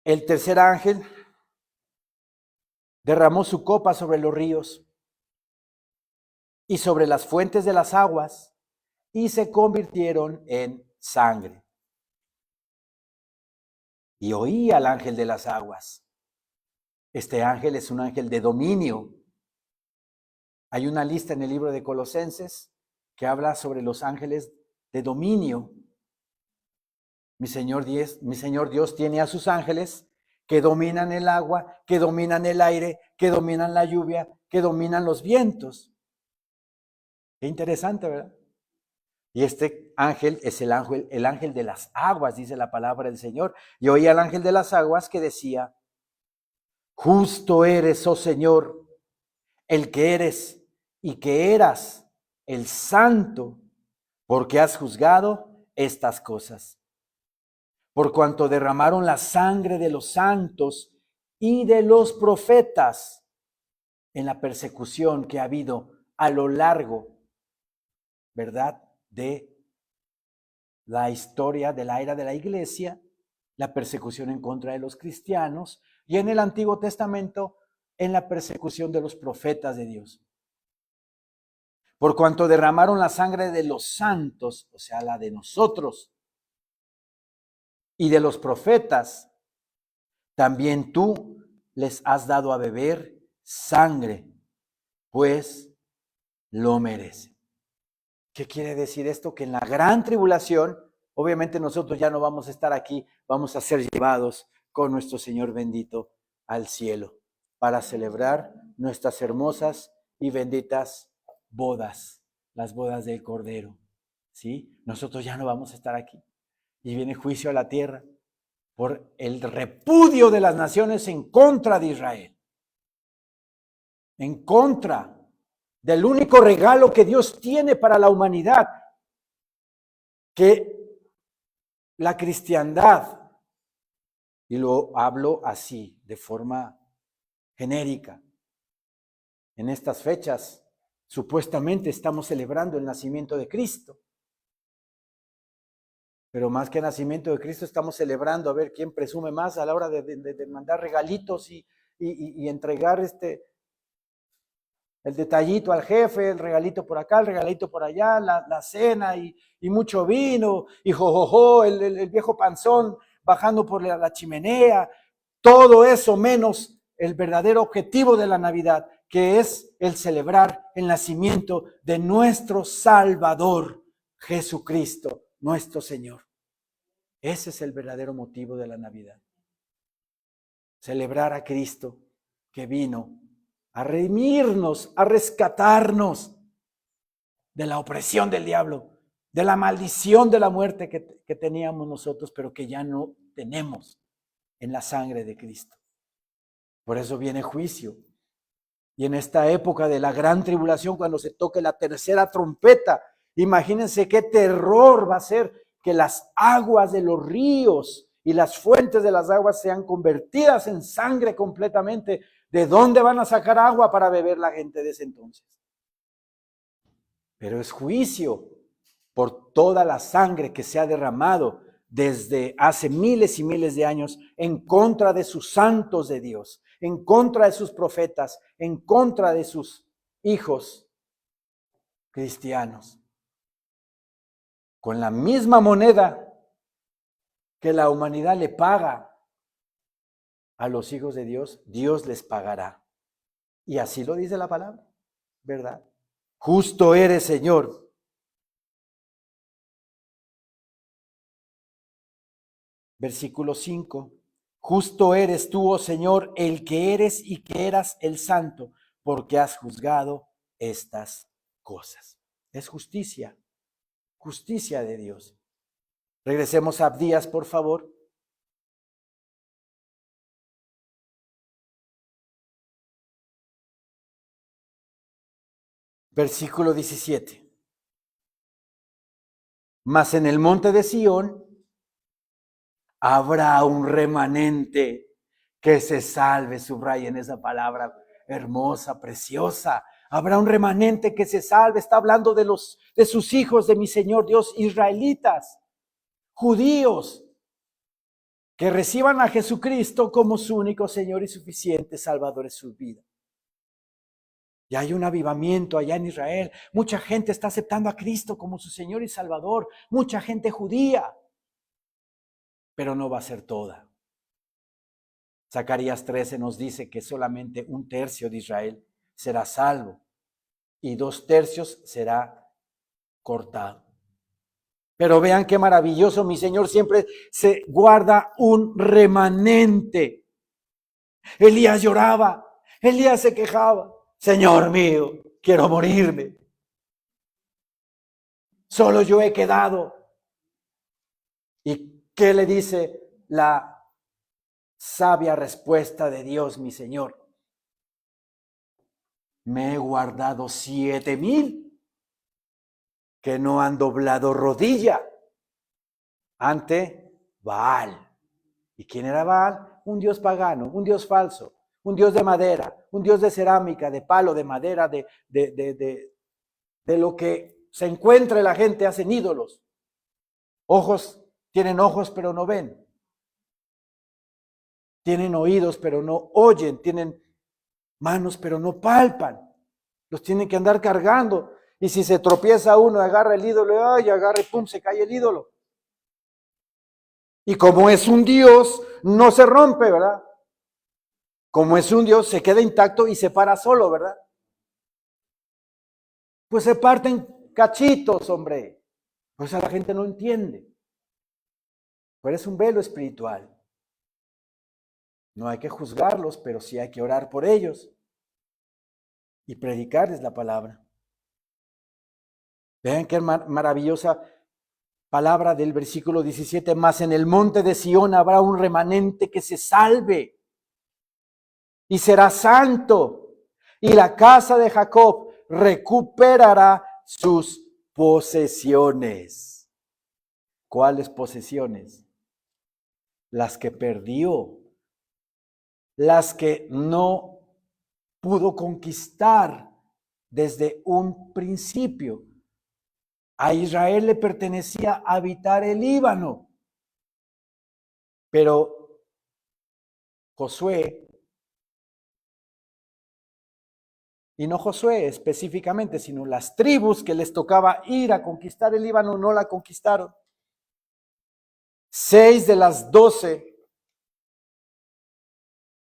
El tercer ángel derramó su copa sobre los ríos y sobre las fuentes de las aguas, y se convirtieron en sangre. Y oí al ángel de las aguas. Este ángel es un ángel de dominio. Hay una lista en el libro de Colosenses que habla sobre los ángeles de dominio. Mi Señor Dios tiene a sus ángeles que dominan el agua, que dominan el aire, que dominan la lluvia, que dominan los vientos. Qué interesante, ¿verdad? Y este ángel es el ángel de las aguas, dice la palabra del Señor. Y oí al ángel de las aguas que decía, justo eres, oh Señor, el que eres y que eras el santo, porque has juzgado estas cosas. Por cuanto derramaron la sangre de los santos y de los profetas en la persecución que ha habido a lo largo, ¿verdad?, de la historia de la era de la iglesia, la persecución en contra de los cristianos, y en el Antiguo Testamento, en la persecución de los profetas de Dios. Por cuanto derramaron la sangre de los santos, o sea, la de nosotros, y de los profetas, también tú les has dado a beber sangre, pues lo merecen. ¿Qué quiere decir esto? Que en la gran tribulación, obviamente nosotros ya no vamos a estar aquí, vamos a ser llevados con nuestro Señor bendito al cielo para celebrar nuestras hermosas y benditas bodas, las bodas del Cordero. ¿Sí? Nosotros ya no vamos a estar aquí. Y viene juicio a la tierra por el repudio de las naciones en contra de Israel. En contra del único regalo que Dios tiene para la humanidad, que la cristiandad, y lo hablo así, de forma genérica, en estas fechas, supuestamente estamos celebrando el nacimiento de Cristo. Pero más que nacimiento de Cristo, estamos celebrando a ver quién presume más a la hora de mandar regalitos y entregar el detallito al jefe, el regalito por acá, el regalito por allá, la cena y mucho vino, y jojojo, el viejo panzón bajando por la chimenea. Todo eso menos el verdadero objetivo de la Navidad, que es el celebrar el nacimiento de nuestro Salvador, Jesucristo, nuestro Señor. Ese es el verdadero motivo de la Navidad. Celebrar a Cristo que vino a redimirnos, a rescatarnos de la opresión del diablo, de la maldición de la muerte que teníamos nosotros, pero que ya no tenemos en la sangre de Cristo. Por eso viene juicio. Y en esta época de la gran tribulación, cuando se toque la tercera trompeta, imagínense qué terror va a ser que las aguas de los ríos y las fuentes de las aguas sean convertidas en sangre completamente. ¿De dónde van a sacar agua para beber la gente de ese entonces? Pero es juicio por toda la sangre que se ha derramado desde hace miles y miles de años en contra de sus santos de Dios, en contra de sus profetas, en contra de sus hijos cristianos. Con la misma moneda que la humanidad le paga a los hijos de Dios, Dios les pagará. Y así lo dice la palabra, ¿verdad? Justo eres, Señor. Versículo 5. Justo eres tú, oh Señor, el que eres y que eras el santo, porque has juzgado estas cosas. Es justicia, justicia de Dios. Regresemos a Abdías, por favor. Versículo 17. Mas en el monte de Sión habrá un remanente que se salve, subrayen esa palabra hermosa, preciosa. Habrá un remanente que se salve. Está hablando de sus hijos, de mi Señor Dios, israelitas, judíos, que reciban a Jesucristo como su único Señor y suficiente Salvador en su vida. Y hay un avivamiento allá en Israel. Mucha gente está aceptando a Cristo como su Señor y Salvador. Mucha gente judía. Pero no va a ser toda. Zacarías 13 nos dice que solamente 1/3 de Israel será salvo y 2/3 será cortado. Pero vean qué maravilloso, mi Señor siempre se guarda un remanente. Elías lloraba, Elías se quejaba. Señor mío, quiero morirme. Solo yo he quedado. ¿Y qué le dice la sabia respuesta de Dios, mi Señor? Me he guardado 7,000 que no han doblado rodilla ante Baal. ¿Y quién era Baal? Un dios pagano, un dios falso, un dios de madera, un dios de cerámica, de palo, de madera, de lo que se encuentra la gente, hacen ídolos. Tienen ojos pero no ven. Tienen oídos pero no oyen. Tienen manos pero no palpan. Los tienen que andar cargando. Y si se tropieza uno, agarra el ídolo, ay, agarra y pum, se cae el ídolo. Y como es un Dios, no se rompe, ¿verdad? Como es un Dios, se queda intacto y se para solo, ¿verdad? Pues se parten cachitos, hombre. Pues a la gente no entiende. Pero es un velo espiritual. No hay que juzgarlos, pero sí hay que orar por ellos y predicarles la palabra. Vean qué maravillosa palabra del versículo 17. Mas en el monte de Sión habrá un remanente que se salve y será santo, y la casa de Jacob recuperará sus posesiones. ¿Cuáles posesiones? Las que perdió, las que no pudo conquistar desde un principio. A Israel le pertenecía habitar el Líbano. Pero Josué, y no Josué específicamente, sino las tribus que les tocaba ir a conquistar el Líbano, no la conquistaron. 6 de las 12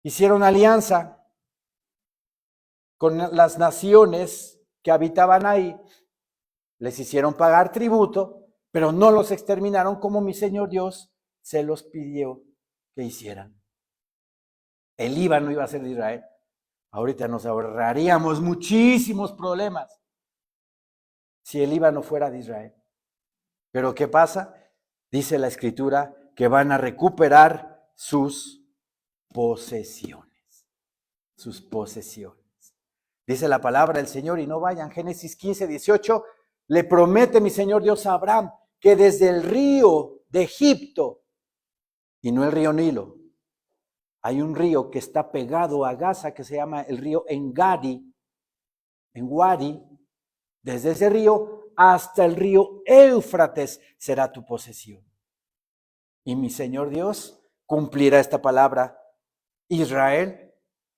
hicieron alianza con las naciones que habitaban ahí. Les hicieron pagar tributo, pero no los exterminaron como mi Señor Dios se los pidió que hicieran. El Líbano iba a ser de Israel. Ahorita nos ahorraríamos muchísimos problemas si el Líbano fuera de Israel. Pero ¿qué pasa? Dice la Escritura que van a recuperar sus posesiones. Sus posesiones. Dice la palabra del Señor, y no vayan, Génesis 15, 18, le promete mi Señor Dios a Abraham que desde el río de Egipto, y no el río Nilo, hay un río que está pegado a Gaza que se llama el río Engadi, en Wadi, desde ese río hasta el río Éufrates será tu posesión. Y mi Señor Dios cumplirá esta palabra. Israel,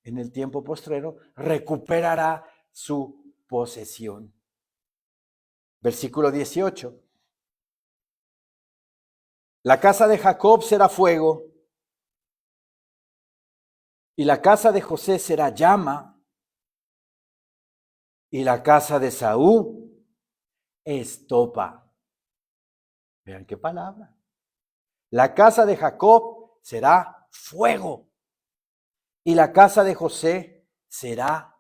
en el tiempo postrero, recuperará su posesión. Versículo 18. La casa de Jacob será fuego, y la casa de José será llama, y la casa de Saúl estopa. Vean qué palabra. La casa de Jacob será fuego, y la casa de José será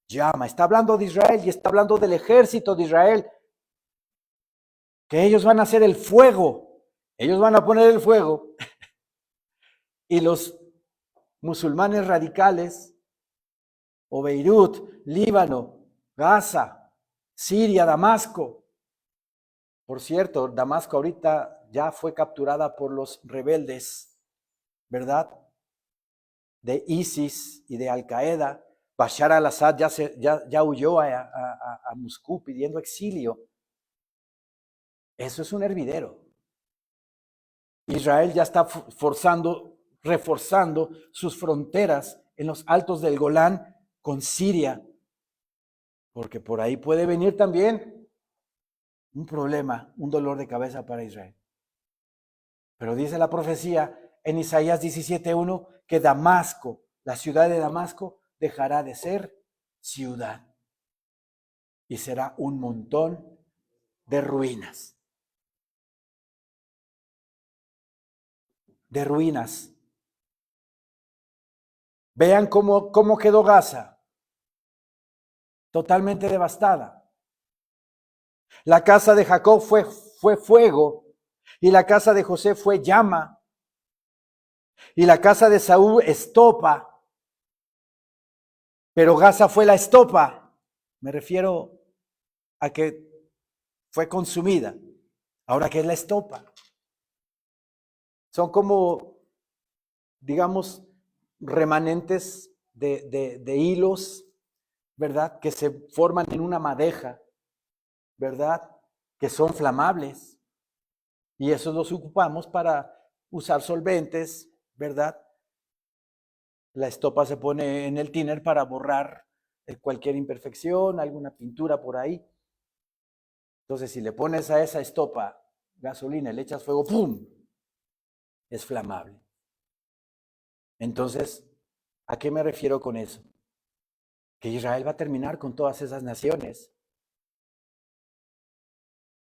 llama. Está hablando de Israel y está hablando del ejército de Israel, que ellos van a hacer el fuego, ellos van a poner el fuego, y los musulmanes radicales, o Beirut, Líbano, Gaza, Siria, Damasco. Por cierto, Damasco ahorita ya fue capturada por los rebeldes, ¿verdad? De ISIS y de Al-Qaeda. Bashar al-Assad ya huyó a Moscú pidiendo exilio. Eso es un hervidero. Israel ya está reforzando sus fronteras en los altos del Golán con Siria, porque por ahí puede venir también un problema, un dolor de cabeza para Israel. Pero dice la profecía en Isaías 17:1 que Damasco, la ciudad de Damasco, dejará de ser ciudad y será un montón de ruinas. De ruinas. Vean cómo quedó Gaza. Totalmente devastada. La casa de Jacob fue fuego, y la casa de José fue llama, y la casa de Saúl estopa, pero Gaza fue la estopa. Me refiero a que fue consumida. Ahora, ¿qué es la estopa? Son como, digamos, remanentes de hilos, ¿verdad? Que se forman en una madeja, ¿verdad? Que son flamables. Y esos los ocupamos para usar solventes, ¿verdad? La estopa se pone en el tiner para borrar cualquier imperfección, alguna pintura por ahí. Entonces, si le pones a esa estopa gasolina y le echas fuego, ¡pum!, es flamable. Entonces, ¿a qué me refiero con eso? Que Israel va a terminar con todas esas naciones.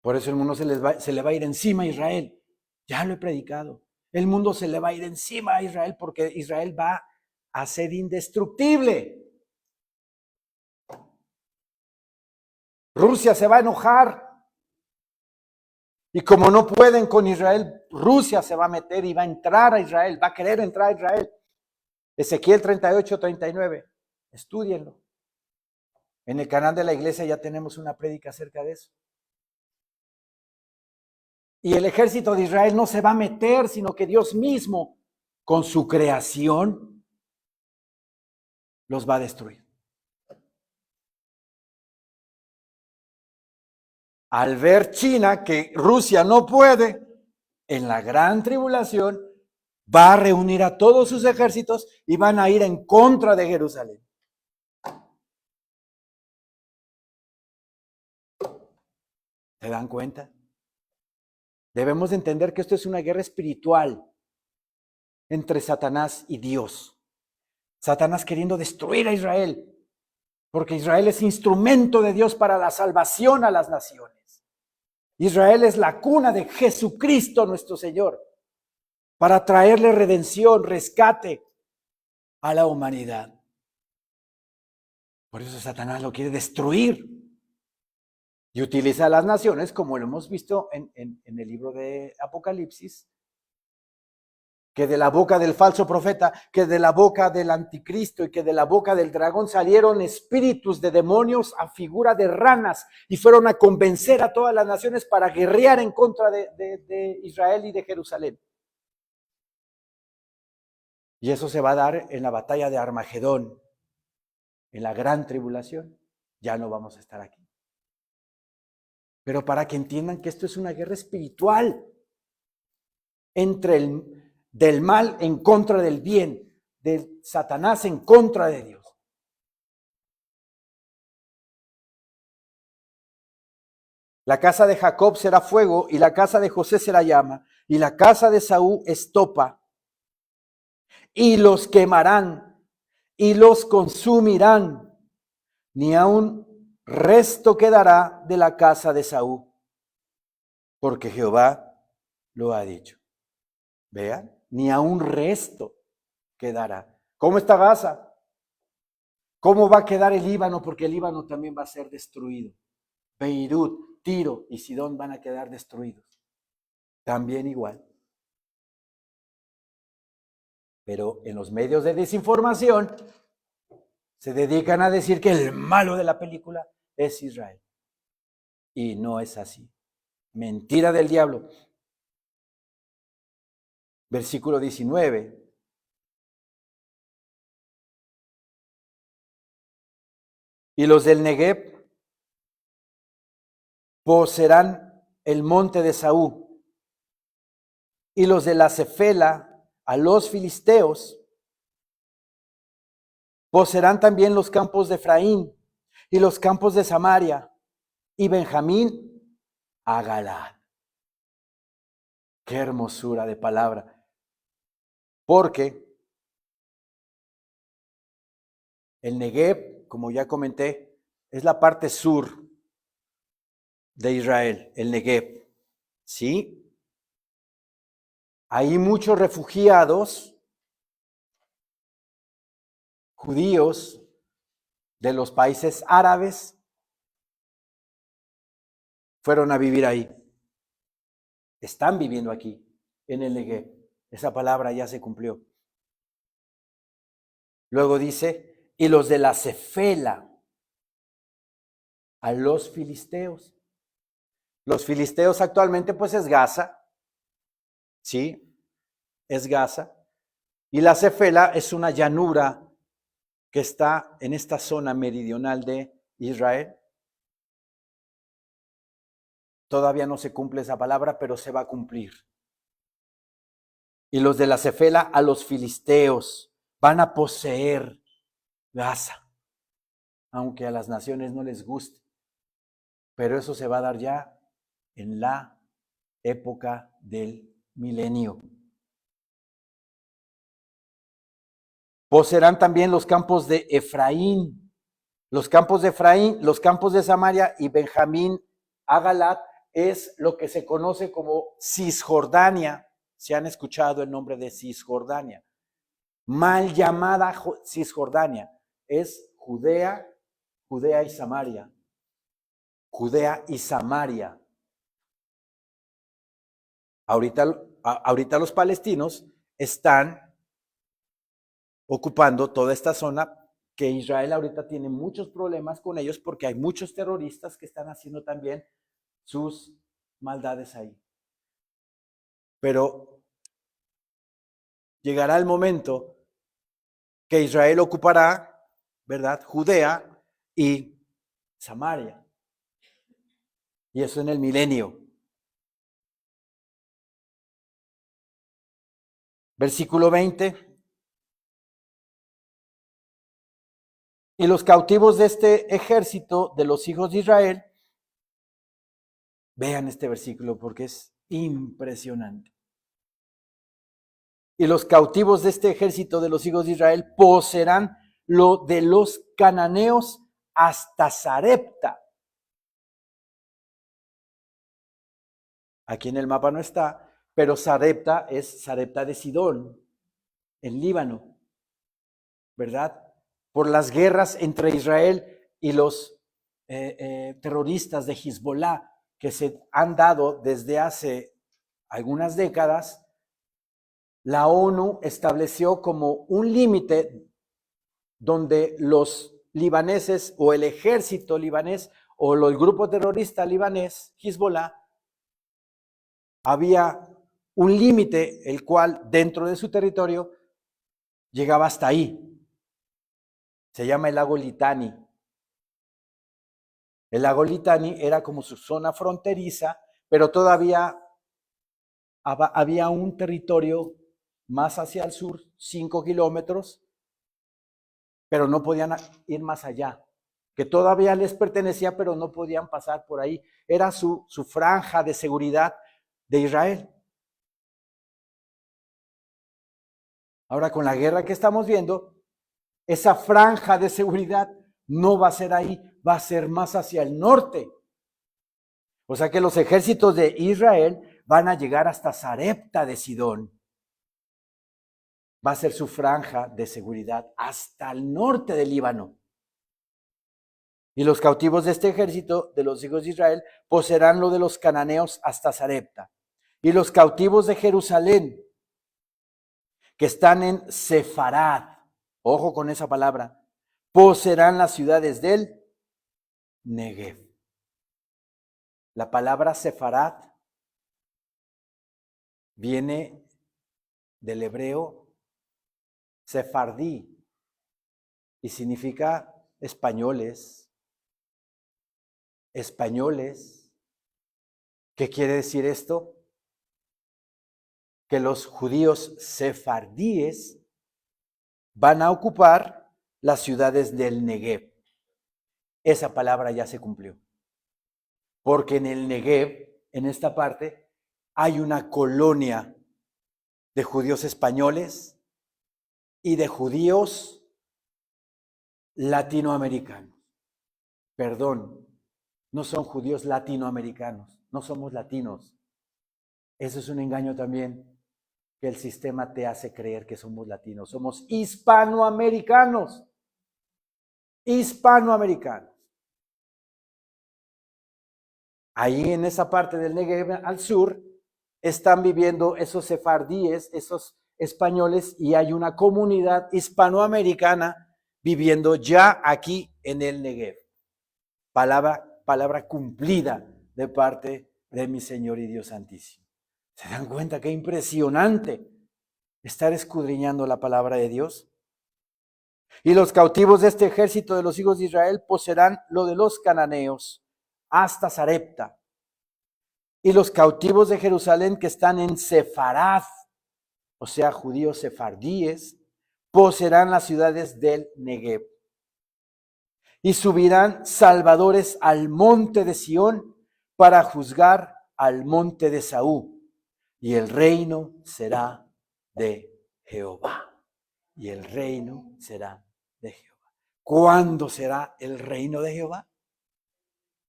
Por eso el mundo se le va a ir encima a Israel. Ya lo he predicado. El mundo se le va a ir encima a Israel porque Israel va a ser indestructible. Rusia se va a enojar. Y como no pueden con Israel, Rusia se va a meter y va a entrar a Israel, va a querer entrar a Israel. Ezequiel 38, 39. Estúdienlo. En el canal de la iglesia ya tenemos una prédica acerca de eso. Y el ejército de Israel no se va a meter, sino que Dios mismo, con su creación, los va a destruir. Al ver China que Rusia no puede, en la gran tribulación, va a reunir a todos sus ejércitos y van a ir en contra de Jerusalén. ¿Se dan cuenta? Debemos de entender que esto es una guerra espiritual entre Satanás y Dios. Satanás queriendo destruir a Israel, porque Israel es instrumento de Dios para la salvación a las naciones. Israel es la cuna de Jesucristo nuestro Señor, para traerle redención, rescate a la humanidad. Por eso Satanás lo quiere destruir y utiliza a las naciones, como lo hemos visto en el libro de Apocalipsis, que de la boca del falso profeta, que de la boca del anticristo y que de la boca del dragón salieron espíritus de demonios a figura de ranas y fueron a convencer a todas las naciones para guerrear en contra de Israel y de Jerusalén. Y eso se va a dar en la batalla de Armagedón, en la gran tribulación. Ya no vamos a estar aquí. Pero para que entiendan que esto es una guerra espiritual entre del mal en contra del bien, de Satanás en contra de Dios. La casa de Jacob será fuego y la casa de José será llama y la casa de Saúl estopa y los quemarán y los consumirán, ni aun resto quedará de la casa de Saúl, porque Jehová lo ha dicho. Vean, ni aun resto quedará. ¿Cómo está Gaza? ¿Cómo va a quedar el Líbano? Porque el Líbano también va a ser destruido. Beirut, Tiro y Sidón van a quedar destruidos. También igual. Pero en los medios de desinformación se dedican a decir que el malo de la película es Israel. Y no es así. Mentira del diablo. Versículo 19. Y los del Negev poseerán el monte de Saúl. Y los de la Cefela a los filisteos poseerán también los campos de Efraín y los campos de Samaria y Benjamín a Galaad. Qué hermosura de palabra. Porque el Negev, como ya comenté, es la parte sur de Israel, el Negev. ¿Sí? Hay muchos refugiados judíos de los países árabes fueron a vivir ahí. Están viviendo aquí, en el Negev. Esa palabra ya se cumplió. Luego dice, y los de la Cefela a los filisteos. Los filisteos actualmente pues es Gaza, ¿sí? Es Gaza. Y la Cefela es una llanura que está en esta zona meridional de Israel. Todavía no se cumple esa palabra, pero se va a cumplir. Y los de la Cefela a los filisteos van a poseer Gaza, aunque a las naciones no les guste. Pero eso se va a dar ya en la época del milenio. Poseerán también los campos de Efraín, los campos de Efraín, los campos de Samaria y Benjamín a Galaad es lo que se conoce como Cisjordania. ¿Se han escuchado el nombre de Cisjordania? Mal llamada Cisjordania. Es Judea y Samaria. Judea y Samaria. Ahorita los palestinos están ocupando toda esta zona que Israel ahorita tiene muchos problemas con ellos porque hay muchos terroristas que están haciendo también sus maldades ahí. Pero llegará el momento que Israel ocupará, ¿verdad? Judea y Samaria. Y eso en el milenio. Versículo 20. Y los cautivos de este ejército de los hijos de Israel, vean este versículo porque es impresionante. Y los cautivos de este ejército de los hijos de Israel poseerán lo de los cananeos hasta Sarepta. Aquí en el mapa no está, pero Sarepta es Sarepta de Sidón, en Líbano, ¿verdad? Por las guerras entre Israel y los terroristas de Hezbollah que se han dado desde hace algunas décadas, la ONU estableció como un límite donde los libaneses o el ejército libanés o el grupo terrorista libanés, Hezbollah, había un límite el cual dentro de su territorio llegaba hasta ahí. Se llama el lago Litani. El lago Litani era como su zona fronteriza, pero todavía había un territorio más hacia el sur, 5 kilómetros, pero no podían ir más allá, que todavía les pertenecía, pero no podían pasar por ahí. Era su franja de seguridad de Israel. Ahora, con la guerra que estamos viendo, esa franja de seguridad no va a ser ahí, va a ser más hacia el norte. O sea que los ejércitos de Israel van a llegar hasta Sarepta de Sidón. Va a ser su franja de seguridad hasta el norte del Líbano. Y los cautivos de este ejército de los hijos de Israel poseerán lo de los cananeos hasta Sarepta. Y los cautivos de Jerusalén, que están en Sefarad, ojo con esa palabra, poseerán las ciudades del Negev. La palabra Sefarad viene del hebreo sefardí y significa españoles. Españoles. ¿Qué quiere decir esto? Que los judíos sefardíes van a ocupar las ciudades del Negev. Esa palabra ya se cumplió. Porque en el Negev, en esta parte, hay una colonia de judíos españoles y de judíos latinoamericanos. Perdón, no son judíos latinoamericanos, no somos latinos. Eso es un engaño también, que el sistema te hace creer que somos latinos. Somos hispanoamericanos. Hispanoamericanos. Ahí en esa parte del Negev al sur están viviendo esos sefardíes, esos españoles, y hay una comunidad hispanoamericana viviendo ya aquí en el Negev. Palabra cumplida de parte de mi Señor y Dios Santísimo. ¿Se dan cuenta qué impresionante estar escudriñando la palabra de Dios? Y los cautivos de este ejército de los hijos de Israel poseerán lo de los cananeos hasta Sarepta. Y los cautivos de Jerusalén que están en Sefarad, o sea, judíos sefardíes, poseerán las ciudades del Negev. Y subirán salvadores al monte de Sión para juzgar al monte de Saúl. Y el reino será de Jehová. Y el reino será de Jehová. ¿Cuándo será el reino de Jehová?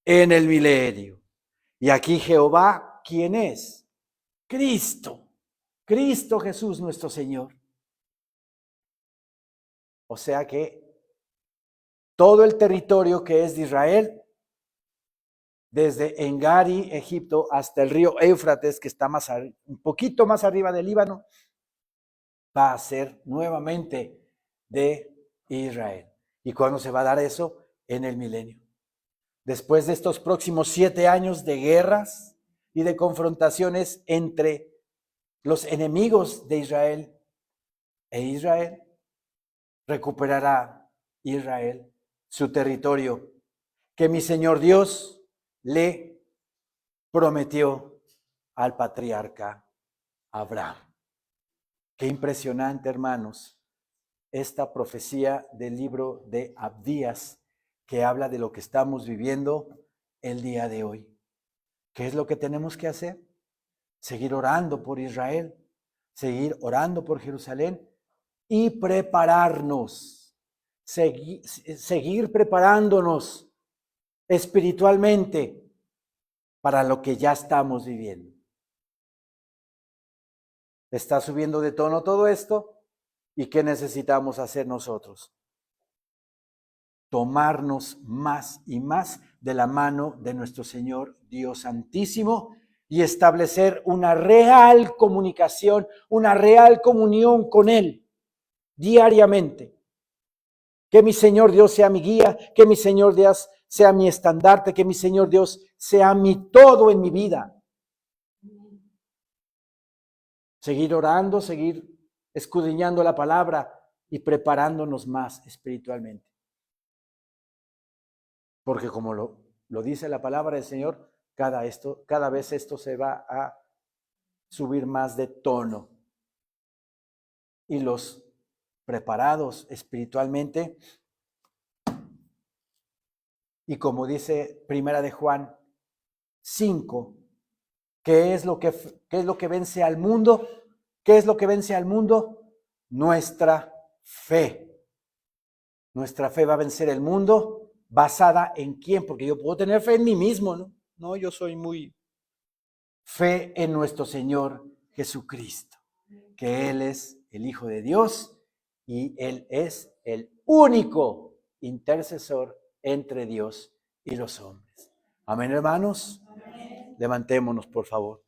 En el milenio. Y aquí Jehová, ¿quién es? Cristo. Cristo Jesús nuestro Señor. O sea que todo el territorio que es de Israel, desde Engari, Egipto, hasta el río Éufrates, que está un poquito más arriba del Líbano, va a ser nuevamente de Israel. ¿Y cuándo se va a dar eso? En el milenio. Después de estos próximos 7 años de guerras y de confrontaciones entre los enemigos de Israel e Israel, recuperará Israel su territorio que mi Señor Dios le prometió al patriarca Abraham. Qué impresionante, hermanos, esta profecía del libro de Abdías, que habla de lo que estamos viviendo el día de hoy. ¿Qué es lo que tenemos que hacer? Seguir orando por Israel, seguir orando por Jerusalén y prepararnos, seguir preparándonos espiritualmente para lo que ya estamos viviendo. ¿Está subiendo de tono todo esto? ¿Y qué necesitamos hacer nosotros? Tomarnos más y más de la mano de nuestro Señor Dios Santísimo y establecer una real comunicación, una real comunión con Él diariamente. Que mi Señor Dios sea mi guía, que mi Señor Dios sea mi estandarte, que mi Señor Dios sea mi todo en mi vida. Seguir orando, seguir escudriñando la palabra y preparándonos más espiritualmente. Porque como lo dice la palabra del Señor, cada vez esto se va a subir más de tono. Y los preparados espiritualmente, y como dice Primera de Juan 5, ¿qué es lo que vence al mundo? ¿Qué es lo que vence al mundo? Nuestra fe. Nuestra fe va a vencer el mundo. ¿Basada en quién? Porque yo puedo tener fe en mí mismo, ¿no? No, yo soy muy... Fe en nuestro Señor Jesucristo, que Él es el Hijo de Dios y Él es el único intercesor entre Dios y los hombres. Amén, hermanos. Amén. Levantémonos, por favor.